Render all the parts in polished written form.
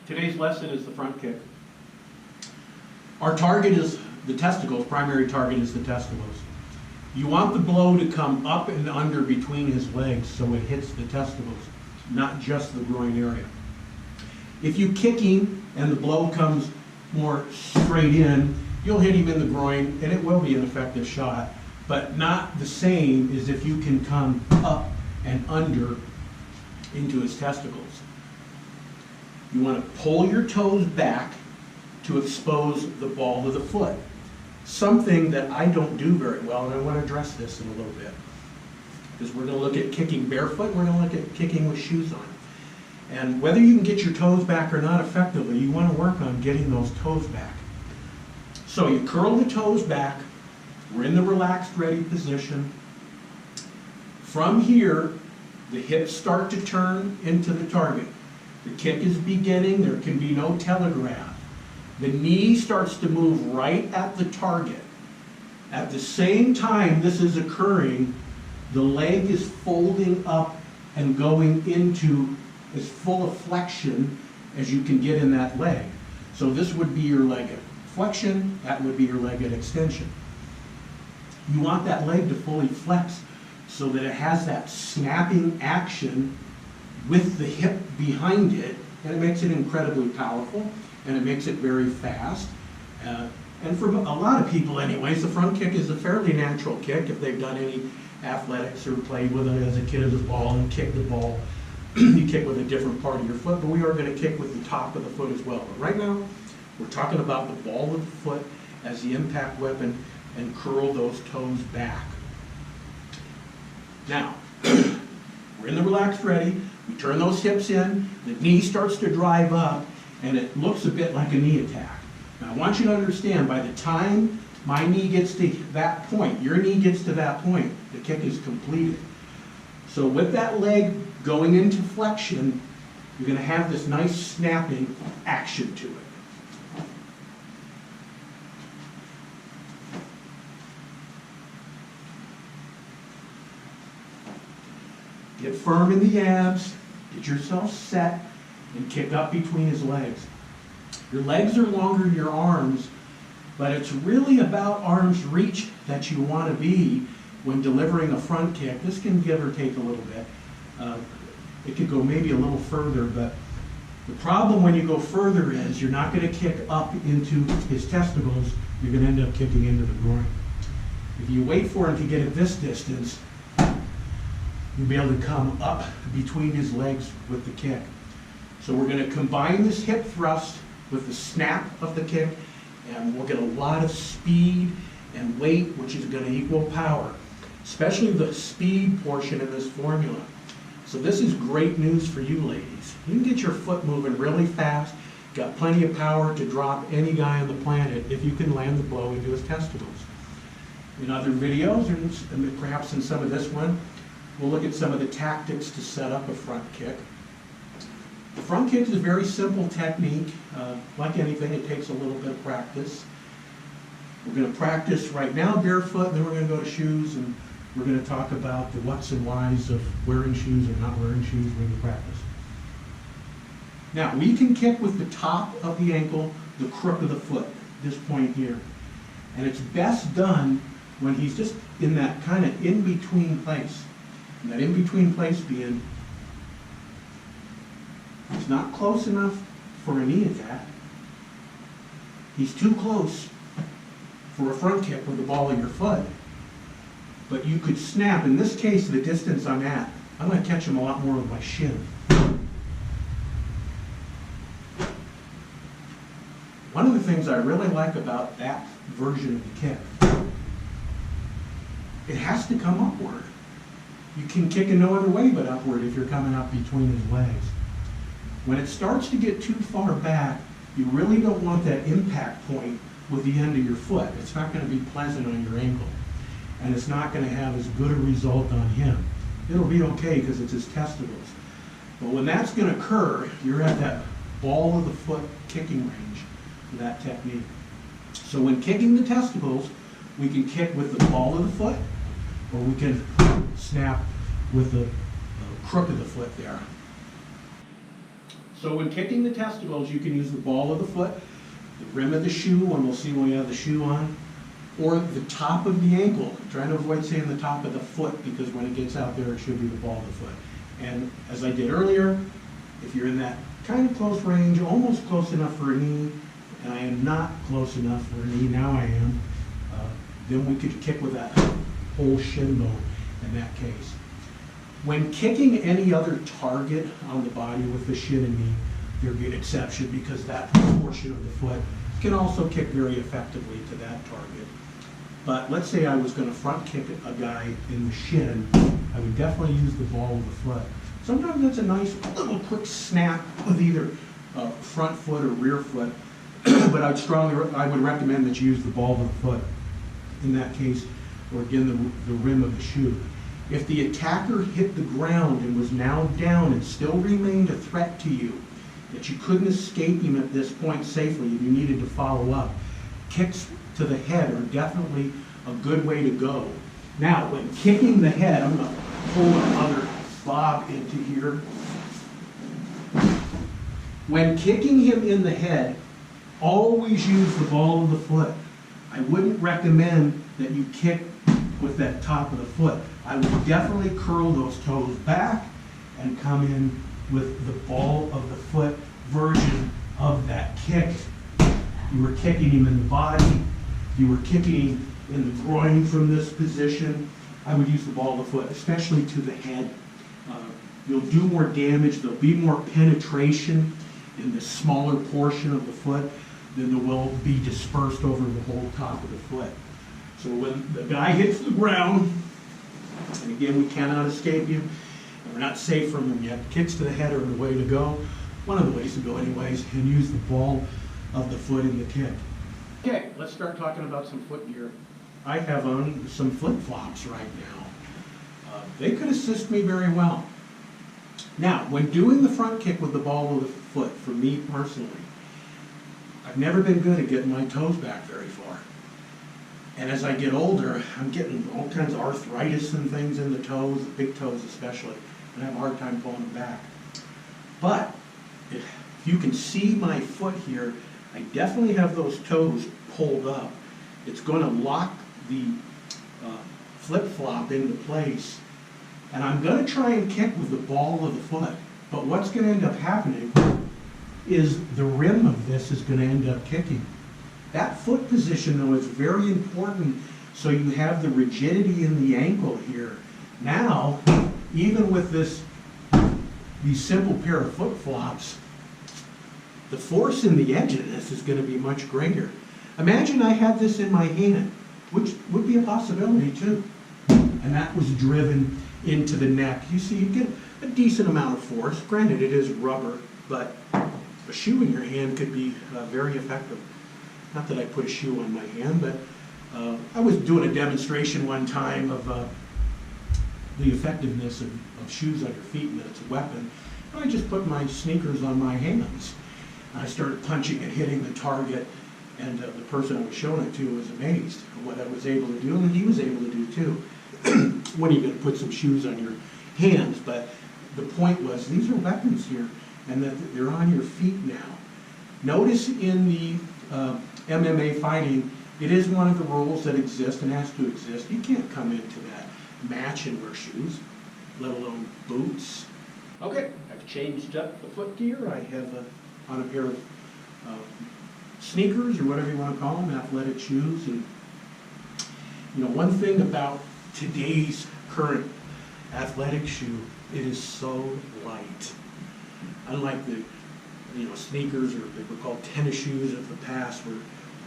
Today's lesson is the front kick. Our target is the testicles, primary target is the testicles. You want the blow to come up and under between his legs so it hits the testicles, not just the groin area. If you kick him and the blow comes more straight in, you'll hit him in the groin and it will be an effective shot, but not the same as if you can come up and under into his testicles. You want to pull your toes back to expose the ball of the foot. Something that I don't do very well, and I want to address this in a little bit. Because we're going to look at kicking barefoot, we're going to look at kicking with shoes on. And whether you can get your toes back or not effectively, you want to work on getting those toes back. So you curl the toes back, we're in the relaxed ready position. From here, the hips start to turn into the target. The kick is beginning, there can be no telegraph. The knee starts to move right at the target. At the same time this is occurring, the leg is folding up and going into as full of flexion as you can get in that leg. So this would be your leg at flexion, that would be your leg at extension. You want that leg to fully flex so that it has that snapping action with the hip behind it, and it makes it incredibly powerful, and it makes it very fast. And for a lot of people anyways, the front kick is a fairly natural kick if they've done any athletics or played with it as a kid as a ball and kicked the ball. You kick with a different part of your foot, but we are going to kick with the top of the foot as well. But right now, we're talking about the ball of the foot as the impact weapon and curl those toes back. Now, we're in the relaxed ready. We turn those hips in, the knee starts to drive up, and it looks a bit like a knee attack. Now I want you to understand, by the time my knee gets to that point, your knee gets to that point, the kick is completed. So with that leg going into flexion, you're going to have this nice snapping action to it. Get firm in the abs, get yourself set, and kick up between his legs. Your legs are longer than your arms, but it's really about arm's reach that you want to be when delivering a front kick. This can give or take a little bit. It could go maybe a little further, but the problem when you go further is you're not going to kick up into his testicles, you're going to end up kicking into the groin. If you wait for him to get at this distance, you'll be able to come up between his legs with the kick. So we're going to combine this hip thrust with the snap of the kick, and we'll get a lot of speed and weight, which is going to equal power, especially the speed portion of this formula. So this is great news for you ladies. You can get your foot moving really fast, got plenty of power to drop any guy on the planet if you can land the blow into his testicles. In other videos, and perhaps in some of this one, we'll look at some of the tactics to set up a front kick. The front kick is a very simple technique. Like anything, it takes a little bit of practice. We're going to practice right now barefoot, then we're going to go to shoes, and we're going to talk about the whats and whys of wearing shoes or not wearing shoes when you practice. Now, we can kick with the top of the ankle, the crook of the foot, this point here. And it's best done when he's just in that kind of in-between place. And that in-between place being, he's not close enough for a knee attack. He's too close for a front kick with the ball of your foot. But you could snap. In this case, the distance I'm at, I'm going to catch him a lot more with my shin. One of the things I really like about that version of the kick, it has to come upward. You can kick in no other way but upward if you're coming up between his legs. When it starts to get too far back, you really don't want that impact point with the end of your foot. It's not going to be pleasant on your ankle, and it's not going to have as good a result on him. It'll be okay because it's his testicles. But when that's going to occur, you're at that ball of the foot kicking range for that technique. So when kicking the testicles, we can kick with the ball of the foot, or we can snap with the crook of the foot there. So when kicking the testicles, you can use the ball of the foot, the rim of the shoe, and we'll see when we have the shoe on, or the top of the ankle. I'm trying to avoid saying the top of the foot because when it gets out there, it should be the ball of the foot. And as I did earlier, if you're in that kind of close range, almost close enough for a knee, and I am not close enough for a knee, now I am, then we could kick with that whole shin bone in that case. When kicking any other target on the body with the shin and knee, there'd be an exception because that portion of the foot can also kick very effectively to that target. But let's say I was going to front kick a guy in the shin, I would definitely use the ball of the foot. Sometimes that's a nice little quick snap with either front foot or rear foot, but I would recommend that you use the ball of the foot in that case, or again the rim of the shoe. If the attacker hit the ground and was now down and still remained a threat to you, that you couldn't escape him at this point safely and you needed to follow up, kicks to the head are definitely a good way to go. Now, when kicking the head, I'm going to pull another bob into here. When kicking him in the head, always use the ball of the foot. I wouldn't recommend that you kick with that top of the foot. I would definitely curl those toes back and come in with the ball of the foot version of that kick. You were kicking him in the body, you were kicking him in the groin from this position. I would use the ball of the foot, especially to the head. You'll do more damage, there'll be more penetration in the smaller portion of the foot than there will be dispersed over the whole top of the foot. So when the guy hits the ground, and again, we cannot escape him, and we're not safe from him yet, kicks to the head are the way to go, one of the ways to go anyways, and use the ball of the foot in the kick. Okay, let's start talking about some foot gear. I have on some flip-flops right now. They could assist me very well. Now, when doing the front kick with the ball of the foot, for me personally, I've never been good at getting my toes back very far. And as I get older, I'm getting all kinds of arthritis and things in the toes, the big toes especially, and I have a hard time pulling them back. But if you can see my foot here, I definitely have those toes pulled up. It's going to lock the flip-flop into place. And I'm going to try and kick with the ball of the foot. But what's going to end up happening is the rim of this is going to end up kicking. That foot position, though, is very important so you have the rigidity in the ankle here. Now, even with these simple pair of flip-flops, the force in the edge of this is going to be much greater. Imagine I had this in my hand, which would be a possibility too, and that was driven into the neck. You see, you get a decent amount of force. Granted, it is rubber, but a shoe in your hand could be very effective. Not that I put a shoe on my hand, but I was doing a demonstration one time of the effectiveness of shoes on your feet and that it's a weapon. And I just put my sneakers on my hands. I started punching and hitting the target, and the person I was showing it to was amazed at what I was able to do, and he was able to do too. When you're going to put some shoes on your hands, but the point was these are weapons here, and that they're on your feet now. Notice in the MMA fighting, it is one of the rules that exist and has to exist. You can't come into that match and wear shoes, let alone boots. Okay, I've changed up the foot gear. I have on a pair of sneakers, or whatever you want to call them, athletic shoes. And you know, one thing about today's current athletic shoe, it is so light. Unlike the sneakers, or they were called tennis shoes of the past, were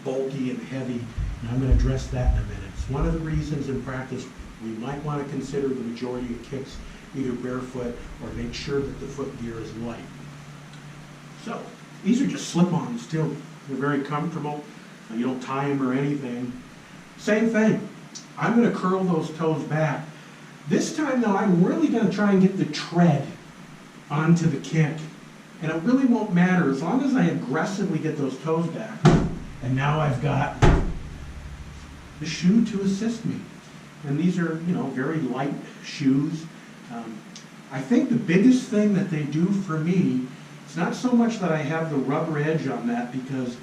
bulky and heavy, and I'm going to address that in a minute. It's one of the reasons in practice we might want to consider the majority of kicks either barefoot or make sure that the foot gear is light. So, these are just slip-ons too. They're very comfortable. You don't tie them or anything. Same thing. I'm going to curl those toes back. This time though, I'm really going to try and get the tread onto the kick. And it really won't matter as long as I aggressively get those toes back. And now I've got the shoe to assist me. And these are, very light shoes. I think the biggest thing that they do for me, It's not so much that I have the rubber edge on that because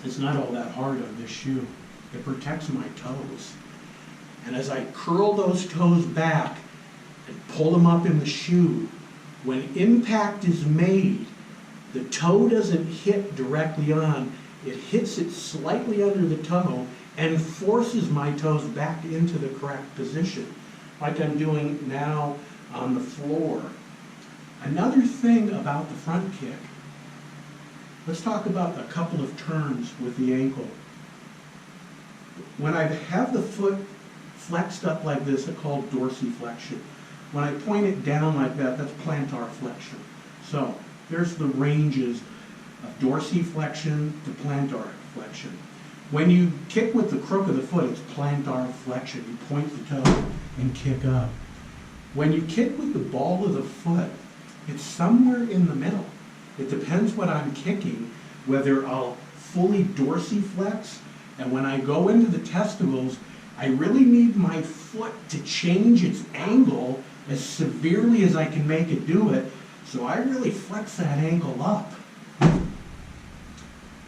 it's not all that hard on this shoe. It protects my toes. And as I curl those toes back and pull them up in the shoe, when impact is made, the toe doesn't hit directly on, it hits it slightly under the toe and forces my toes back into the correct position, like I'm doing now on the floor. Another thing about the front kick, let's talk about a couple of terms with the ankle. When I have the foot flexed up like this, it's called dorsiflexion. When I point it down like that, that's plantar flexion. So there's the ranges of dorsiflexion to plantar flexion. When you kick with the crook of the foot, it's plantar flexion. You point the toe and kick up. When you kick with the ball of the foot, it's somewhere in the middle. It depends what I'm kicking, whether I'll fully dorsiflex, and when I go into the testicles, I really need my foot to change its angle as severely as I can make it do it, so I really flex that ankle up.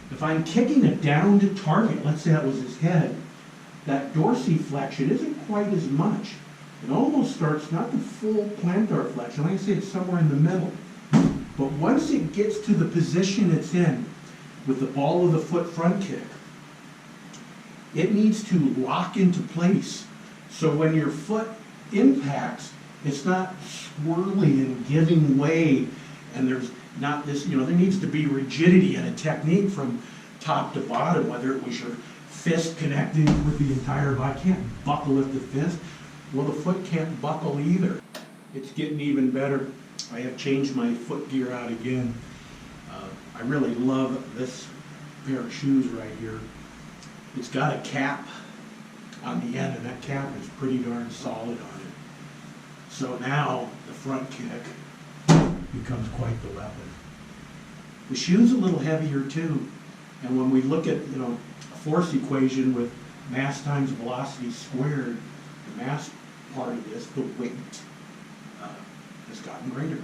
If I'm kicking it down to target, let's say that was his head, that dorsiflexion isn't quite as much. It almost starts, not the full plantar flexion, like I say, it's somewhere in the middle. But once it gets to the position it's in, with the ball of the foot front kick, it needs to lock into place. So when your foot impacts, it's not swirling and giving way, and there's not this, there needs to be rigidity and a technique from top to bottom, whether it was your fist connecting with the entire body. I can't buckle with the fist. Well, the foot can't buckle either. It's getting even better. I have changed my foot gear out again. I really love this pair of shoes right here. It's got a cap on the end, and that cap is pretty darn solid on it. So now the front kick becomes quite the weapon. The shoe's a little heavier too, and when we look at a force equation with mass times velocity squared, the mass part of this, the weight, has gotten greater.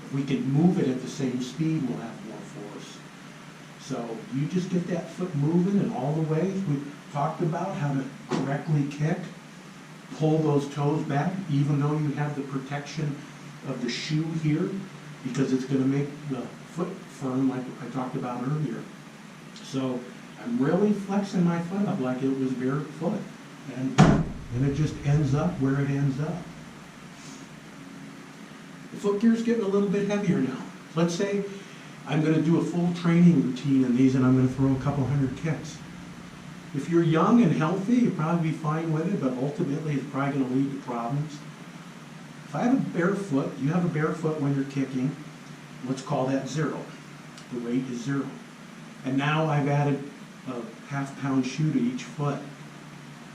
If we can move it at the same speed, we'll have more force. So you just get that foot moving in all the ways we've talked about, how to correctly kick, pull those toes back, even though you have the protection of the shoe here, because it's going to make the foot firm like I talked about earlier. So I'm really flexing my foot up like it was barefoot. And then it just ends up where it ends up. The foot gear's getting a little bit heavier now. Let's say I'm going to do a full training routine in these and I'm going to throw a couple hundred kicks. If you're young and healthy, you'll probably be fine with it, but ultimately it's probably going to lead to problems. If I have a bare foot, you have a bare foot when you're kicking, let's call that 0. The weight is 0. And now I've added a half-pound shoe to each foot.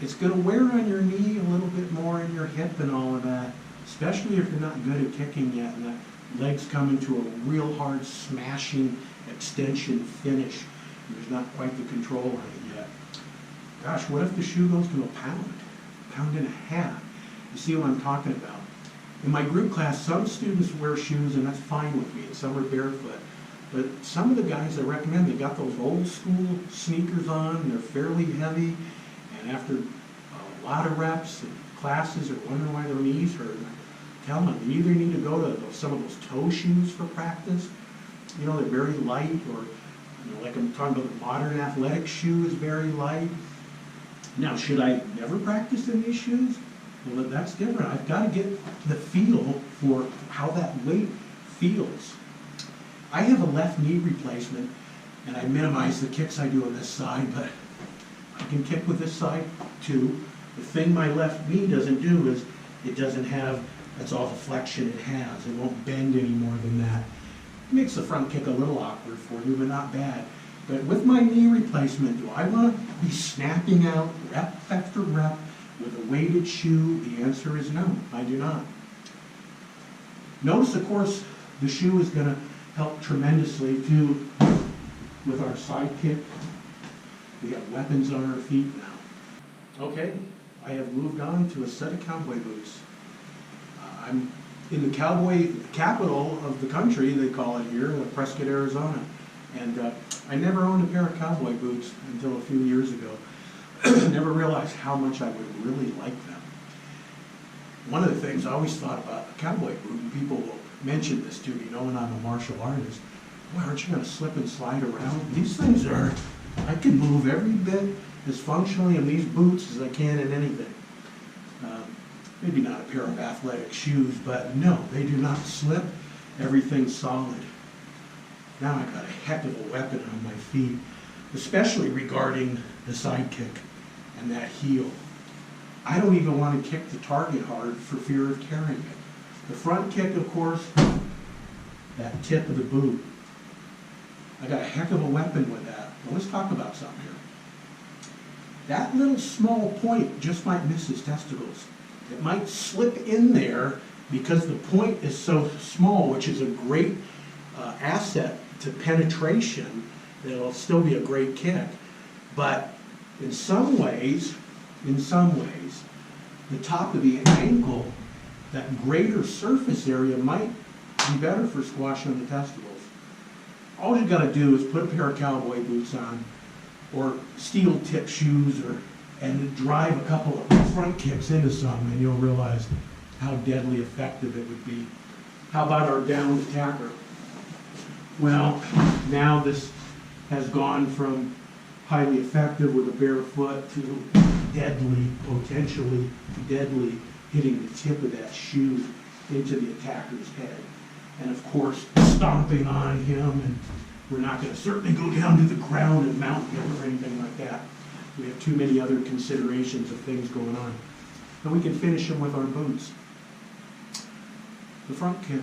It's going to wear on your knee a little bit more in your hip and all of that, especially if you're not good at kicking yet and the legs come into a real hard smashing extension finish. And there's not quite the control on it yet. Gosh, what if the shoe goes to a pound and a half? You see what I'm talking about? In my group class, some students wear shoes and that's fine with me, and some are barefoot. But some of the guys I recommend, they got those old school sneakers on, and they're fairly heavy, and after a lot of reps and classes are wondering why their knees hurt, I tell them you either need to go to some of those toe shoes for practice, they're very light, or like I'm talking about, the modern athletic shoe is very light. Now, should I never practice in these shoes? Well, that's different. I've got to get the feel for how that weight feels. I have a left knee replacement, and I minimize the kicks I do on this side, but I can kick with this side too. The thing my left knee doesn't do is it doesn't have, that's all the flexion it has. It won't bend any more than that. It makes the front kick a little awkward for you, but not bad. But with my knee replacement, do I want to be snapping out rep after rep with a weighted shoe? The answer is no, I do not. Notice, of course, the shoe is going to help tremendously too with our side kick. We got weapons on our feet now. Okay, I have moved on to a set of cowboy boots. I'm in the cowboy capital of the country, they call it here, Prescott, Arizona. And I never owned a pair of cowboy boots until a few years ago. Never realized how much I would really like them. One of the things I always thought about a cowboy boot, and people will mention this to me, knowing I'm a martial artist, boy, aren't you going to slip and slide around? These things are, I can move every bit as functionally in these boots as I can in anything. Maybe not a pair of athletic shoes, but no, they do not slip. Everything's solid. Now I've got a heck of a weapon on my feet, especially regarding the side kick and that heel. I don't even want to kick the target hard for fear of tearing it. The front kick, of course, that tip of the boot. I got a heck of a weapon with that. Well, let's talk about something here. That little small point just might miss his testicles. It might slip in there because the point is so small, which is a great asset to penetration. It'll still be a great kick. But in some ways, the top of the ankle, that greater surface area might be better for squashing the testicles. All you got to do is put a pair of cowboy boots on, or steel tip shoes, and drive a couple of front kicks into something, and you'll realize how deadly effective it would be. How about our down attacker? Well, now this has gone from highly effective with a bare foot to deadly, potentially deadly, hitting the tip of that shoe into the attacker's head. And of course, stomping on him, and we're not going to certainly go down to the ground and mount him or anything like that. We have too many other considerations of things going on. And we can finish him with our boots. The front kick.